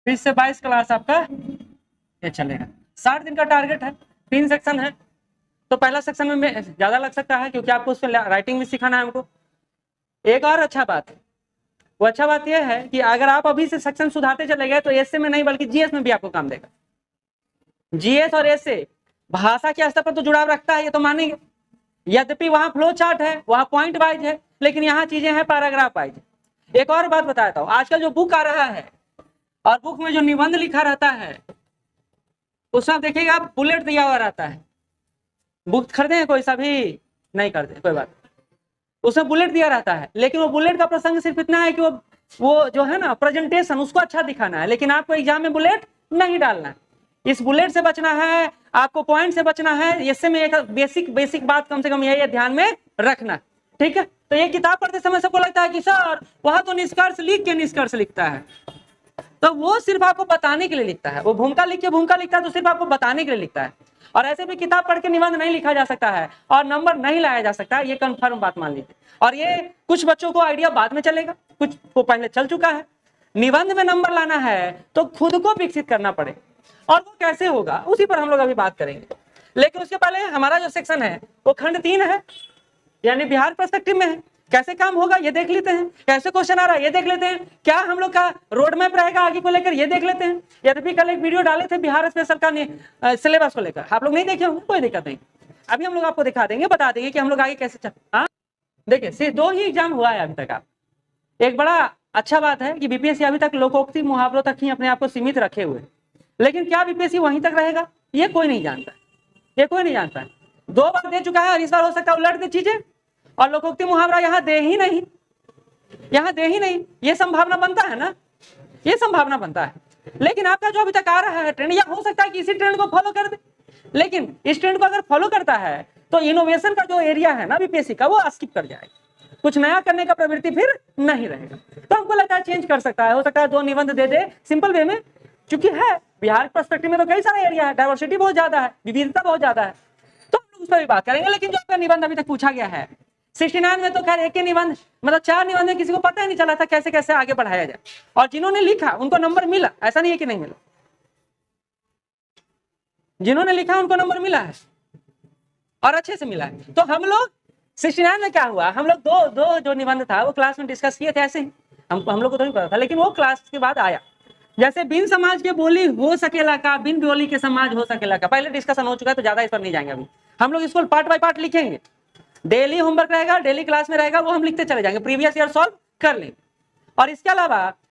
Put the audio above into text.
20 से 22 क्लास आपका ये चलेगा। 60 दिन का टारगेट है, 3 सेक्शन है। तो पहला सेक्शन में ज्यादा लग सकता है क्योंकि आपको उसमें राइटिंग भी सिखाना है हमको। एक और अच्छा बात है, वो अच्छा बात यह है कि अगर आप अभी से सेक्शन सुधारते चले गए तो एसए में नहीं बल्कि जीएस में भी आपको काम देगा। जीएस और एसए भाषा के स्तर पर तो जुड़ाव रखता है, ये तो मानेंगे। यद्यपि वहां फ्लो चार्ट है, वहां पॉइंट वाइज है, लेकिन यहाँ चीजें हैं पैराग्राफ वाइज। एक और बात बताता हूँ, आजकल जो बुक आ रहा है और बुक में जो निबंध लिखा रहता है उसमें देखिएगा बुलेट दिया हुआ रहता है। बुक खरीदे हैं कोई सा भी? नहीं खरीदे, कोई बात। उसमें बुलेट दिया रहता है, लेकिन वो बुलेट का प्रसंग सिर्फ इतना है कि वो जो है ना प्रेजेंटेशन उसको अच्छा दिखाना है, लेकिन आपको एग्जाम में बुलेट नहीं डालना है। इस बुलेट से बचना है, आपको पॉइंट से बचना है। इससे में एक बेसिक बात कम से कम यही ध्यान में रखना, ठीक है। तो ये किताब पढ़ते समय सबको लगता है कि सर वहां तो निष्कर्ष लिख के निष्कर्ष लिखता है, तो वो सिर्फ आपको बताने के लिए लिखता है। वो भूमिका लिख के भूमिका लिखता है तो सिर्फ आपको बताने के लिए लिखता है। और ऐसे भी किताब पढ़ के निबंध नहीं लिखा जा सकता है और नंबर नहीं लाया जा सकता है, ये कंफर्म बात मान लीजिए। और ये कुछ बच्चों को आइडिया बाद में चलेगा, कुछ को पहले चल चुका है। निबंध में नंबर लाना है तो खुद को विकसित करना पड़ेगा, और वो कैसे होगा उसी पर हम लोग अभी बात करेंगे। लेकिन उसके पहले हमारा जो सेक्शन है वो खंड 3 है, यानी बिहार पर्सपेक्टिव में है। कैसे काम होगा ये देख लेते हैं, कैसे क्वेश्चन आ रहा है ये देख लेते हैं, क्या हम लोग का रोड मैप रहेगा आगे को लेकर ये देख लेते हैं। यद्यपि कल एक वीडियो डाले थे बिहार स्पेशल का सिलेबस को लेकर, आप लोग नहीं देखे होंगे, कोई दिक्कत नहीं। अभी हम लोग आपको दिखा देंगे, बता देंगे कि हम लोग आगे कैसे चल। हाँ देखिए, सिर्फ 2 ही एग्जाम हुआ है अभी तक। आप एक बड़ा अच्छा बात है कि बीपीएससी अभी तक लोकोक्ति मुहावरों तक ही अपने आप को सीमित रखे हुए, लेकिन क्या बीपीएससी वहीं तक रहेगा ये कोई नहीं जानता, ये कोई नहीं जानता। 2 बार दे चुका है और इस बार हो सकता है उलट दे चीजें, और लोकोक्ति मुहावरा यहाँ दे ही नहीं, यहाँ दे ही नहीं। ये संभावना बनता है ना, ये संभावना बनता है। लेकिन आपका जो अभी तक आ रहा है ट्रेंड, या हो सकता है कि इसी ट्रेंड को फॉलो कर दे, लेकिन इस ट्रेंड को अगर फॉलो करता है तो इनोवेशन का जो एरिया है ना बीपीएससी का, वो स्किप कर जाएगा, कुछ नया करने का प्रवृत्ति फिर नहीं रहेगा। तो हमको लगता है चेंज कर सकता है, हो सकता है 2 निबंध दे दे सिंपल वे में, क्योंकि है बिहार पर्सपेक्टिव में तो कई सारे एरिया है, डाइवर्सिटी बहुत ज्यादा है, विविधता बहुत ज्यादा है, तो हम लोग उस पर भी बात करेंगे। लेकिन जो आपका निबंध अभी तक पूछा गया है 69 में, तो खैर एक ही निबंध, मतलब 4 निबंध में किसी को पता ही नहीं चला था कैसे कैसे आगे बढ़ाया जाए, और जिन्होंने लिखा उनको नंबर मिला, ऐसा नहीं है कि नहीं मिला। जिन्होंने लिखा उनको नंबर मिला है और अच्छे से मिला है। तो हम लोग 69 में क्या हुआ, हम लोग दो जो निबंध था वो क्लास में डिस्कस किए थे, ऐसे ही हम लोग को तो नहीं पता था, लेकिन वो क्लास के बाद आया। जैसे बिन समाज के बोली हो सकेला का, बिन बोली के समाज हो सकेला का, पहले डिस्कशन हो चुका है तो ज्यादा इस पर नहीं जाएंगे। अभी हम लोग इसको पार्ट बाय पार्ट लिखेंगे, डेली होमवर्क रहेगा, डेली क्लास में रहेगा, वो हम लिखते चले जाएंगे, प्रीवियस ईयर सॉल्व कर लेंगे। और इसके अलावा